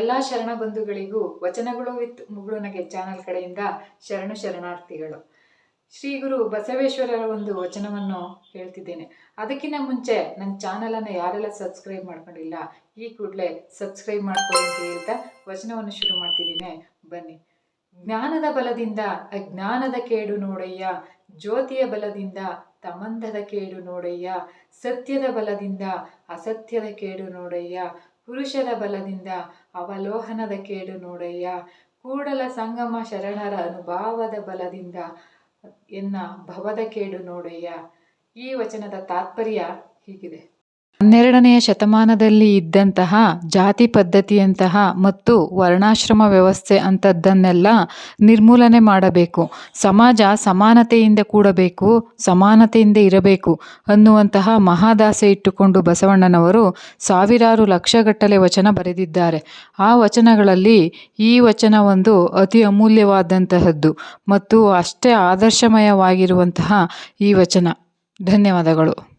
ಎಲ್ಲ ಶರಣ ಬಂಧುಗಳಿಗೂ ವಚನಗಳು ವಿತ್ ಮುಗುಳುನಗೆ ಚಾನಲ್ ಕಡೆಯಿಂದ ಶರಣಾರ್ಥಿಗಳು. ಶ್ರೀ ಗುರು ಬಸವೇಶ್ವರರ ಒಂದು ವಚನವನ್ನು ಹೇಳ್ತಿದ್ದೇನೆ. ಅದಕ್ಕಿಂತ ಮುಂಚೆ ನನ್ನ ಚಾನಲನ್ನು ಯಾರೆಲ್ಲ ಸಬ್ಸ್ಕ್ರೈಬ್ ಮಾಡ್ಕೊಂಡಿಲ್ಲ ಈ ಕೂಡಲೇ ಸಬ್ಸ್ಕ್ರೈಬ್ ಮಾಡ್ಕೊಳ್ಳಿ ಅಂತ ಹೇಳ್ತಾ ವಚನವನ್ನು ಶುರು ಮಾಡ್ತಿದ್ದೀನಿ. ಬನ್ನಿ. ಜ್ಞಾನದ ಬಲದಿಂದ ಅಜ್ಞಾನದ ಕೇಡು ನೋಡಯ್ಯ, ಜ್ಯೋತಿಯ ಬಲದಿಂದ ತಮಂದದ ಕೇಡು ನೋಡಯ್ಯ, ಸತ್ಯದ ಬಲದಿಂದ ಅಸತ್ಯದ ಕೇಡು ನೋಡಯ್ಯ, ಪುರುಷರ ಬಲದಿಂದ ಅವಲೋಹನದ ಕೇಡು ನೋಡಯ್ಯ, ಕೂಡಲ ಸಂಗಮ ಶರಣರ ಅನುಭಾವದ ಬಲದಿಂದ ಎನ್ನ ಭವದ ಕೇಡು ನೋಡಯ್ಯ. ಈ ವಚನದ ತಾತ್ಪರ್ಯ ಹೀಗಿದೆ. 12ನೆಯ ಶತಮಾನದಲ್ಲಿ ಇದ್ದಂತಹ ಜಾತಿ ಪದ್ಧತಿಯಂತಹ ಮತ್ತು ವರ್ಣಾಶ್ರಮ ವ್ಯವಸ್ಥೆ ಅಂಥದ್ದನ್ನೆಲ್ಲ ನಿರ್ಮೂಲನೆ ಮಾಡಬೇಕು. ಸಮಾಜ ಸಮಾನತೆಯಿಂದ ಕೂಡಬೇಕು, ಸಮಾನತೆಯಿಂದ ಇರಬೇಕು ಅನ್ನುವಂತಹ ಮಹಾದಾಸೆ ಇಟ್ಟುಕೊಂಡು ಬಸವಣ್ಣನವರು ಸಾವಿರಾರು ಲಕ್ಷಗಟ್ಟಲೆ ವಚನ ಬರೆದಿದ್ದಾರೆ. ಆ ವಚನಗಳಲ್ಲಿ ಈ ವಚನ ಒಂದು ಅತಿ ಅಮೂಲ್ಯವಾದಂತಹದ್ದು ಮತ್ತು ಅಷ್ಟೇ ಆದರ್ಶಮಯವಾಗಿರುವಂತಹ ಈ ವಚನ. ಧನ್ಯವಾದಗಳು.